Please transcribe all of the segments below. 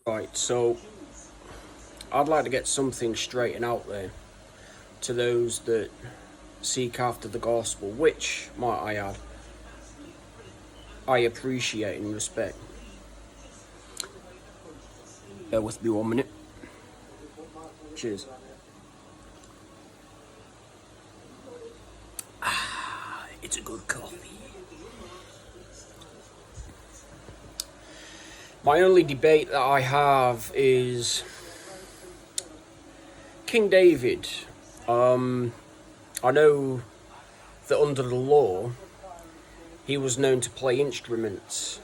Right, so I'd like to get something straightened out there to those that seek after the gospel, which, might I add, I appreciate and respect. Bear with me 1 minute. Cheers. It's a good coffee. My only debate that I have is King David. I know that under the law, he was known to play instruments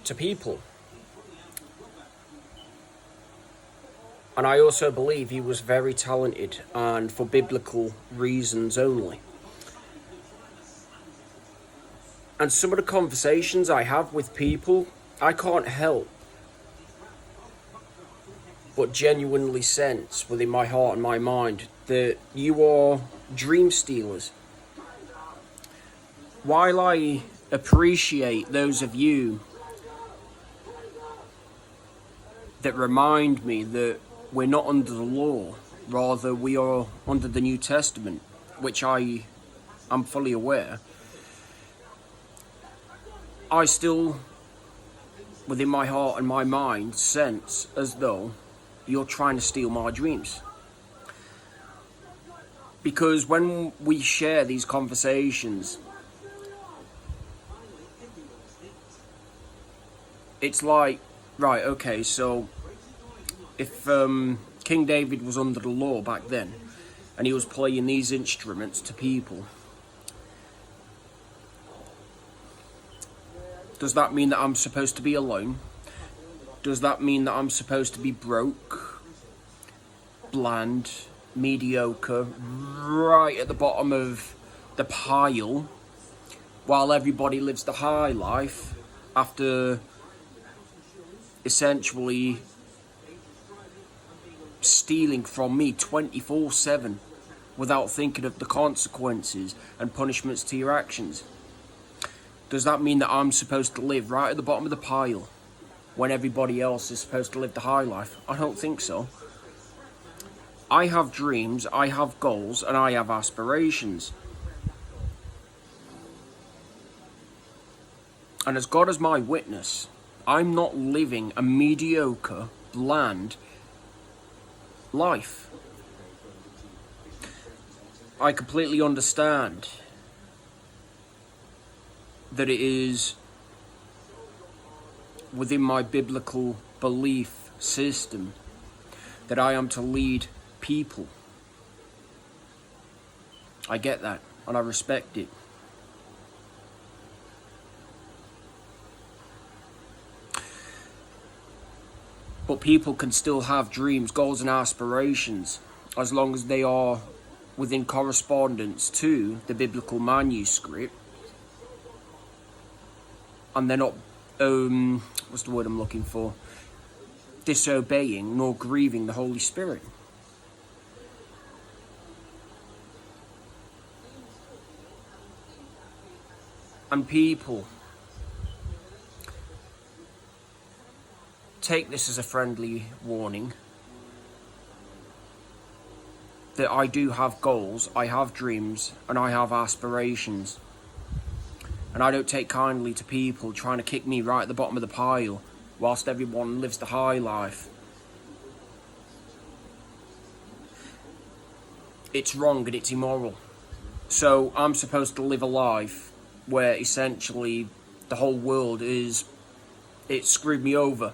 to people. And I also believe he was very talented, and for biblical reasons only. And some of the conversations I have with people, I can't help but genuinely sense within my heart and my mind that you are dream stealers. While I appreciate those of you that remind me that we're not under the law, rather we are under the New Testament, which I am fully aware, I still, within my heart and my mind, sense as though you're trying to steal my dreams. Because when we share these conversations, it's like, right, okay, so if King David was under the law back then, and he was playing these instruments to people, does that mean that I'm supposed to be alone? Does that mean that I'm supposed to be broke, bland, mediocre, right at the bottom of the pile, while everybody lives the high life after essentially stealing from me 24/7 without thinking of the consequences and punishments to your actions? Does that mean that I'm supposed to live right at the bottom of the pile when everybody else is supposed to live the high life? I don't think so. I have dreams, I have goals, and I have aspirations. And as God is my witness, I'm not living a mediocre, bland life. I completely understand that it is within my biblical belief system that I am to lead people. I get that, and I respect it. But people can still have dreams, goals, and aspirations as long as they are within correspondence to the biblical manuscript, and they're not, what's the word I'm looking for? Disobeying nor grieving the Holy Spirit. And people, take this as a friendly warning that I do have goals, I have dreams, and I have aspirations. And I don't take kindly to people trying to kick me right at the bottom of the pile whilst everyone lives the high life. It's wrong and it's immoral. So I'm supposed to live a life where essentially the whole world it screwed me over,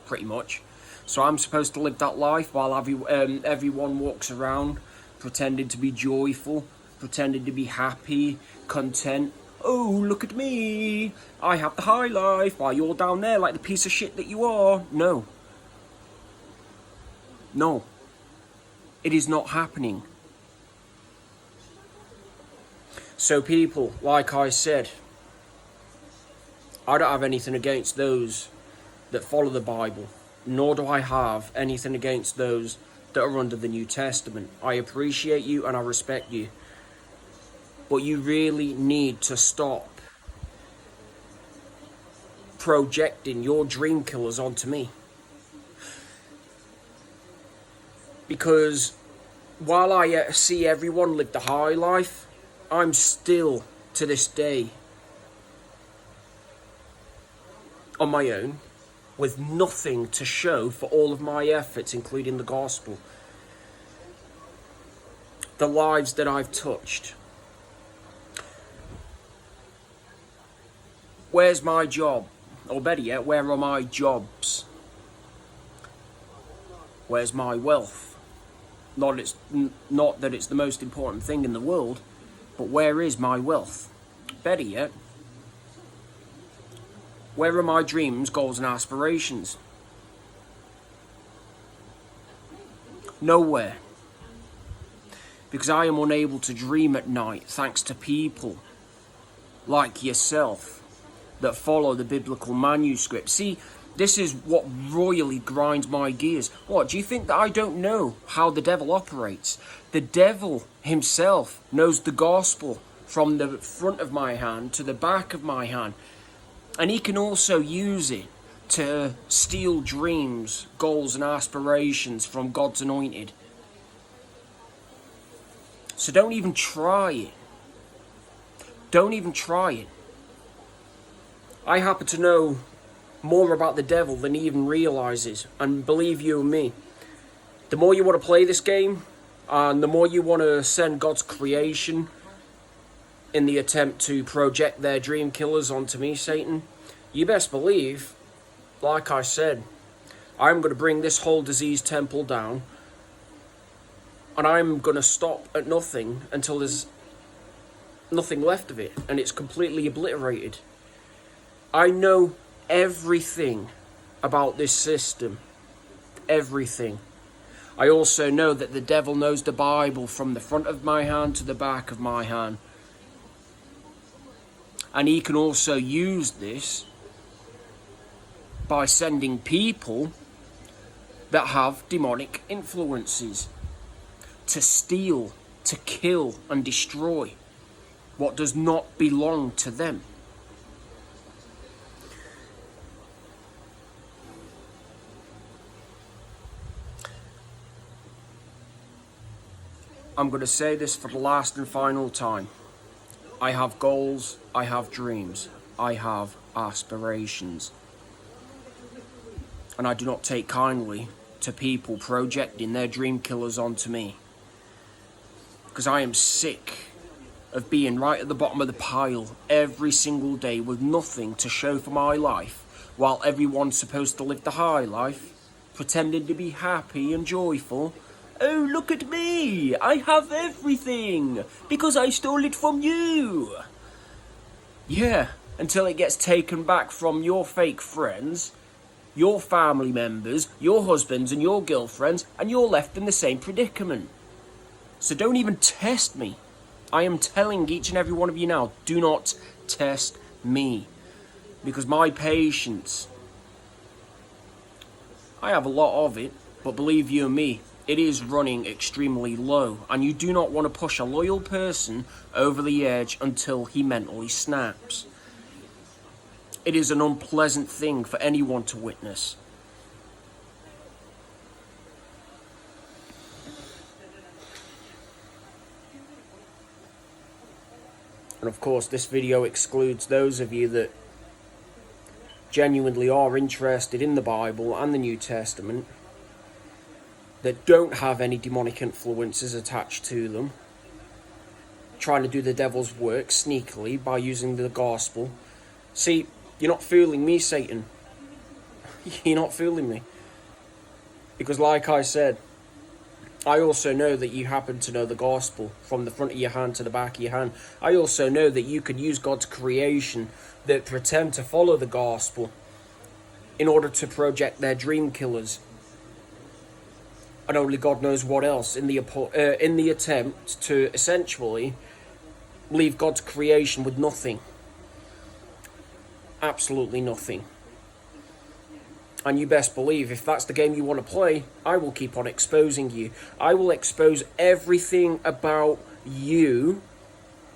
pretty much. So I'm supposed to live that life while everyone walks around pretending to be joyful, pretending to be happy, content. Oh, look at me, I have the high life, while you're down there like the piece of shit that you are. No, it is not happening. So people, like I said, I don't have anything against those that follow the Bible, nor do I have anything against those that are under the New Testament. I appreciate you and I respect you. But you really need to stop projecting your dream killers onto me. Because while I see everyone live the high life, I'm still, to this day, on my own, with nothing to show for all of my efforts, including the gospel. The lives that I've touched. Where's my job? Or better yet, where are my jobs? Where's my wealth? Not that it's the most important thing in the world, but where is my wealth? Better yet, where are my dreams, goals and aspirations? Nowhere. Because I am unable to dream at night thanks to people like yourself that follow the biblical manuscripts. See, this is what royally grinds my gears. What, do you think that I don't know how the devil operates? The devil himself knows the gospel from the front of my hand to the back of my hand. And he can also use it to steal dreams, goals and aspirations from God's anointed. So don't even try it. Don't even try it. I happen to know more about the devil than he even realizes. And believe you me, the more you want to play this game, and the more you want to send God's creation in the attempt to project their dream killers onto me, Satan, you best believe, like I said, I'm going to bring this whole diseased temple down, and I'm going to stop at nothing until there's nothing left of it, and it's completely obliterated. I know everything about this system. Everything. I also know that the devil knows the Bible from the front of my hand to the back of my hand. And he can also use this by sending people that have demonic influences to steal, to kill and destroy what does not belong to them. I'm going to say this for the last and final time. I have goals, I have dreams, I have aspirations. And I do not take kindly to people projecting their dream killers onto me. Because I am sick of being right at the bottom of the pile every single day with nothing to show for my life, while everyone's supposed to live the high life, pretending to be happy and joyful. Oh, look at me! I have everything! Because I stole it from you! Yeah, until it gets taken back from your fake friends, your family members, your husbands and your girlfriends, and you're left in the same predicament. So don't even test me. I am telling each and every one of you now, do not test me. Because my patience, I have a lot of it, but believe you me, it is running extremely low, and you do not want to push a loyal person over the edge until he mentally snaps. It is an unpleasant thing for anyone to witness. And of course, this video excludes those of you that genuinely are interested in the Bible and the New Testament, that don't have any demonic influences attached to them, trying to do the devil's work sneakily by using the gospel. See, you're not fooling me, Satan. You're not fooling me. Because like I said, I also know that you happen to know the gospel from the front of your hand to the back of your hand. I also know that you could use God's creation that pretend to follow the gospel in order to project their dream killers. And only God knows what else in the attempt to essentially leave God's creation with nothing. Absolutely nothing. And you best believe, if that's the game you want to play, I will keep on exposing you. I will expose everything about you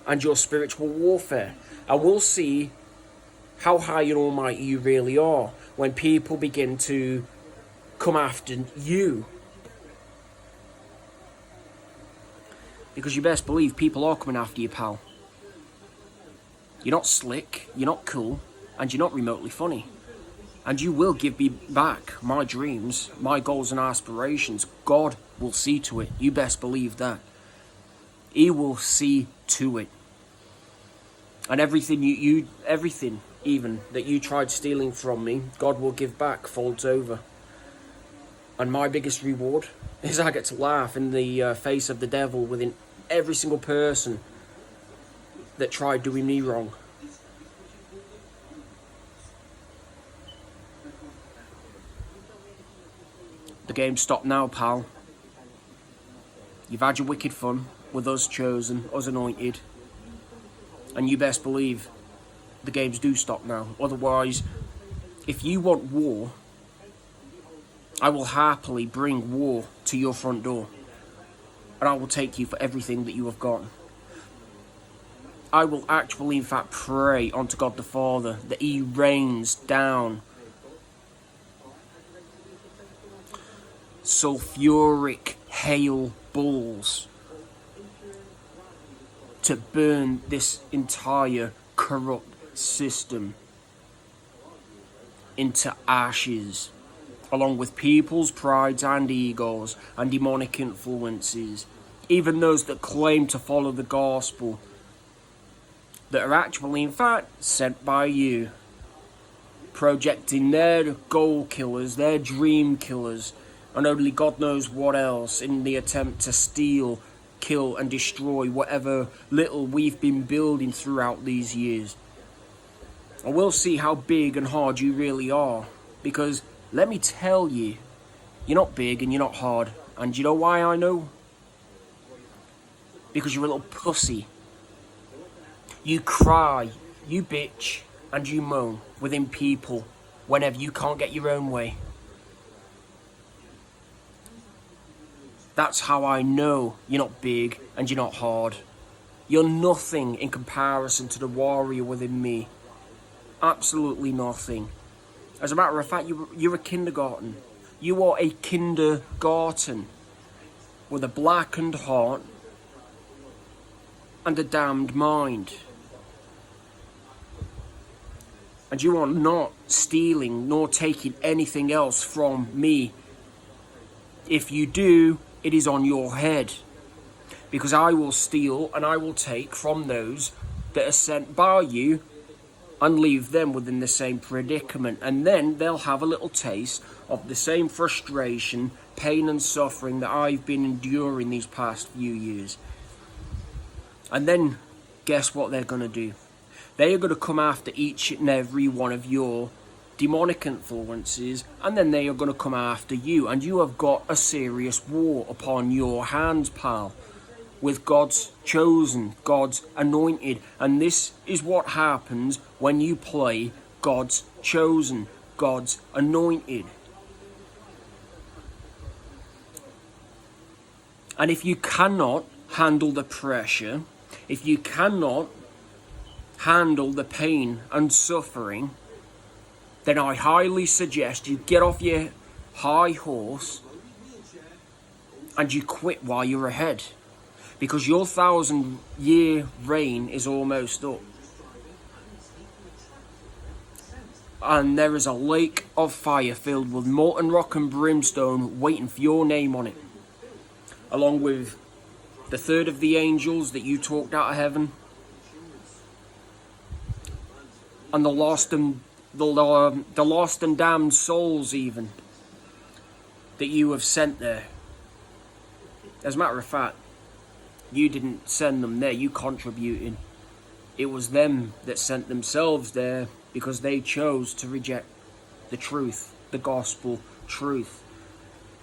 and your spiritual warfare. And we'll see how high and almighty you really are when people begin to come after you. Because you best believe people are coming after you, pal. You're not slick, you're not cool, and you're not remotely funny. And you will give me back my dreams, my goals and aspirations. God will see to it. You best believe that. He will see to it. And everything everything even that you tried stealing from me, God will give back, folds over. And my biggest reward is I get to laugh in the face of the devil within every single person that tried doing me wrong. The game's stopped now, pal. You've had your wicked fun with us chosen, us anointed. And you best believe the games do stop now. Otherwise, if you want war, I will happily bring war to your front door. And I will take you for everything that you have gotten. I will actually, in fact, pray unto God the Father that He rains down sulfuric hail balls to burn this entire corrupt system into ashes, along with people's prides and egos and demonic influences, even those that claim to follow the gospel, that are actually, in fact, sent by you, projecting their goal killers, their dream killers, and only God knows what else in the attempt to steal, kill and destroy whatever little we've been building throughout these years. And we'll see how big and hard you really are, because let me tell you, you're not big and you're not hard. And you know why I know? Because you're a little pussy. You cry, you bitch, and you moan within people whenever you can't get your own way. That's how I know you're not big and you're not hard. You're nothing in comparison to the warrior within me. Absolutely nothing. As a matter of fact, you're a kindergarten. You are a kindergarten with a blackened heart and a damned mind. And you are not stealing nor taking anything else from me. If you do, it is on your head. Because I will steal and I will take from those that are sent by you and leave them within the same predicament. And then they'll have a little taste of the same frustration, pain and suffering that I've been enduring these past few years. And then, guess what they're going to do? They are going to come after each and every one of your demonic influences, and then they are going to come after you, and you have got a serious war upon your hands, pal, with God's chosen, God's anointed. And this is what happens when you play God's chosen, God's anointed. And if you cannot handle the pressure, if you cannot handle the pain and suffering, then I highly suggest you get off your high horse and you quit while you're ahead. Because your 1,000-year reign is almost up. And there is a lake of fire filled with molten rock and brimstone waiting for your name on it. Along with the third of the angels that you talked out of heaven. And the lost and damned souls even that you have sent there. As a matter of fact, you didn't send them there, you contributed. It was them that sent themselves there because they chose to reject the truth, the gospel truth.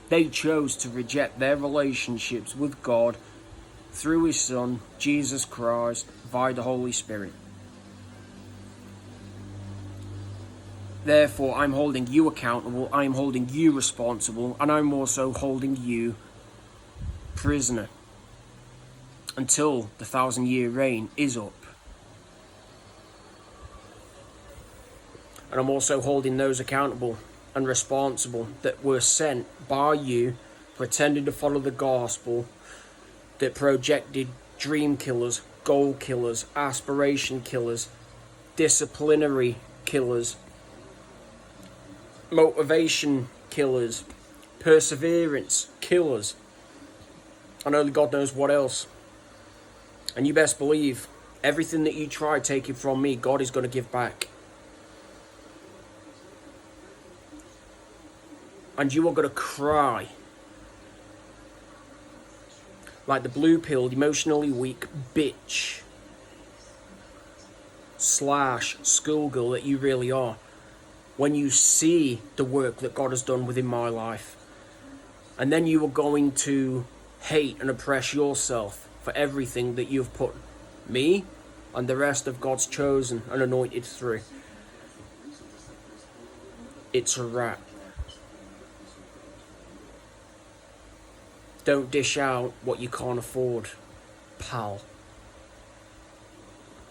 They chose to reject their relationships with God through His Son, Jesus Christ, via the Holy Spirit. Therefore, I'm holding you accountable, I'm holding you responsible, and I'm also holding you prisoner until the 1,000-year reign is up. And I'm also holding those accountable and responsible that were sent by you, pretending to follow the gospel, that projected dream killers, goal killers, aspiration killers, disciplinary killers, motivation killers, perseverance killers, and only God knows what else. And you best believe everything that you try taking from me, God is going to give back. And you are going to cry like the blue-pilled, emotionally weak bitch / schoolgirl that you really are when you see the work that God has done within my life. And then you are going to hate and oppress yourself for everything that you've put me and the rest of God's chosen and anointed through. It's a wrap. Don't dish out what you can't afford, pal.